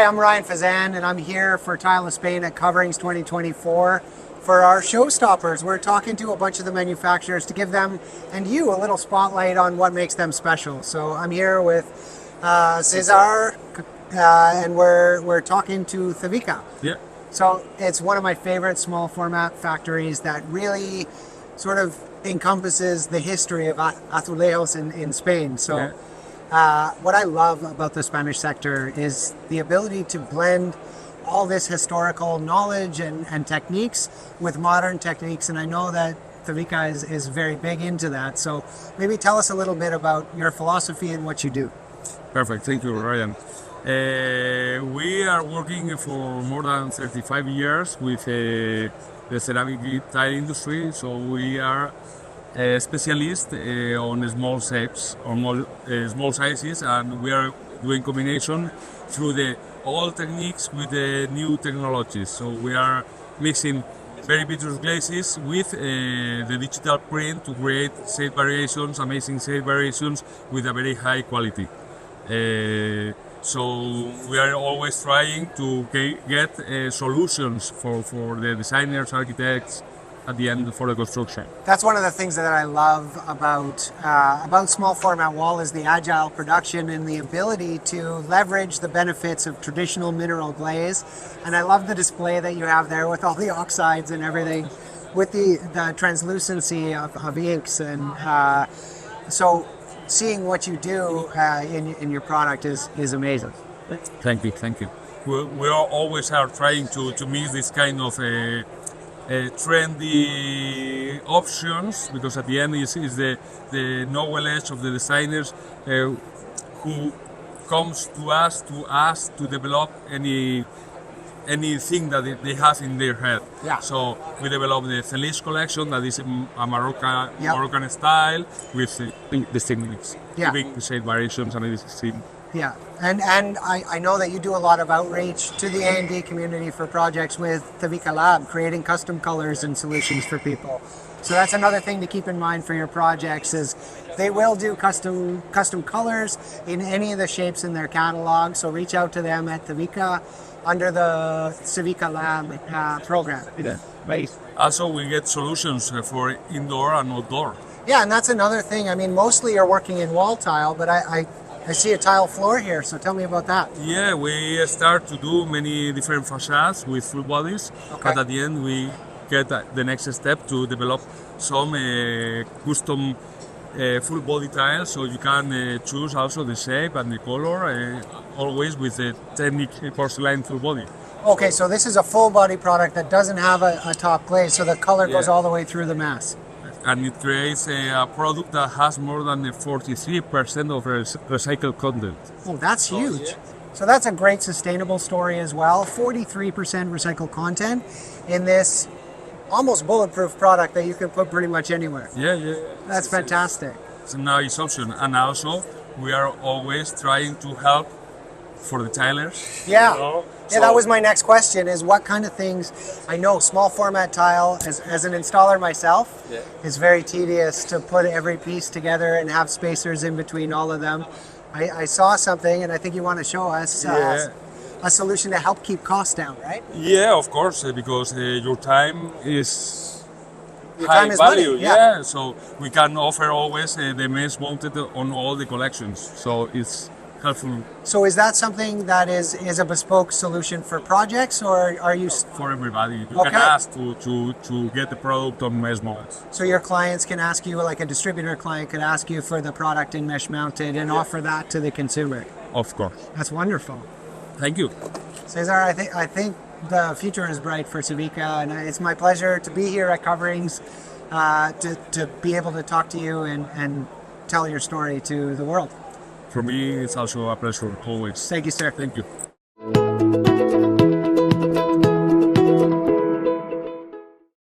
I'm Ryan Fasan, and I'm here for Tile of Spain at Coverings 2024 for our Showstoppers. We're talking to a bunch of the manufacturers to give them and you a little spotlight on what makes them special. So I'm here with Cesar, and we're talking to Cevica. Yeah. So it's one of my favorite small format factories that really sort of encompasses the history of azulejos in Spain. So. Yeah. What I love about the Spanish sector is the ability to blend all this historical knowledge and techniques with modern techniques, and I know that Cevica is very big into that. So maybe tell us a little bit about your philosophy and what you do. Perfect. Thank you, Ryan. We are working for more than 35 years with the ceramic tile industry, so we are specialist on small shapes or small sizes, and we are doing combination through the old techniques with the new technologies. So we are mixing very vitreous glazes with the digital print to create shape variations, amazing shape variations with a very high quality. So we are always trying to get solutions for the designers, architects, at the end for the construction. That's one of the things that I love about small format wall is the agile production and the ability to leverage the benefits of traditional mineral glaze. And I love the display that you have there with all the oxides and everything, with the translucency of inks. And so seeing what you do in your product is amazing. Thank you, thank you. We always are trying to mix this kind of trendy options, because at the end is the knowledge of the designers who comes to us to develop anything that they have in their head. Yeah. So we developed the Feliz collection, that is a Moroccan style with the techniques, giving shade variations and everything. Yeah, and I know that you do a lot of outreach to the A&D community for projects with Cevica Lab, creating custom colors and solutions for people. So that's another thing to keep in mind for your projects is they will do custom colors in any of the shapes in their catalog. So reach out to them at Cevica under the Cevica Lab program. Yeah. Right. Also, we get solutions for indoor and outdoor. Yeah, and that's another thing. I mean, mostly you're working in wall tile, but I see a tile floor here, so tell me about that. Yeah, we start to do many different facades with full bodies, but at the end we get the next step to develop some custom full body tiles, so you can choose also the shape and the color, always with the technique porcelain full body. Okay, so this is a full body product that doesn't have a top glaze, so the color goes all the way through the mass. And it creates a product that has more than 43% of recycled content. Oh, that's huge. So that's a great sustainable story as well. 43% recycled content in this almost bulletproof product that you can put pretty much anywhere. Yeah. That's fantastic. It's a nice option. And also, we are always trying to help for the tilers. Yeah. Yeah, that was my next question, is what kind of things, I know small format tile, as an installer myself, is very tedious to put every piece together and have spacers in between all of them. I saw something, and I think you want to show us a solution to help keep costs down, right? Yeah, of course, because your time is high value. Money, yeah. So we can offer always the mesh mounted on all the collections, so it's helpful. So is that something that is a bespoke solution for projects, or are you... For everybody. You can ask to get the product on mesh mounted. So your clients can ask you, like a distributor client could ask you for the product in mesh mounted and offer that to the consumer. Of course. That's wonderful. Thank you. Cesar, I think the future is bright for Cevica, and it's my pleasure to be here at Coverings to be able to talk to you and tell your story to the world. For me, it's also a pleasure always. Thank you, sir. Thank you.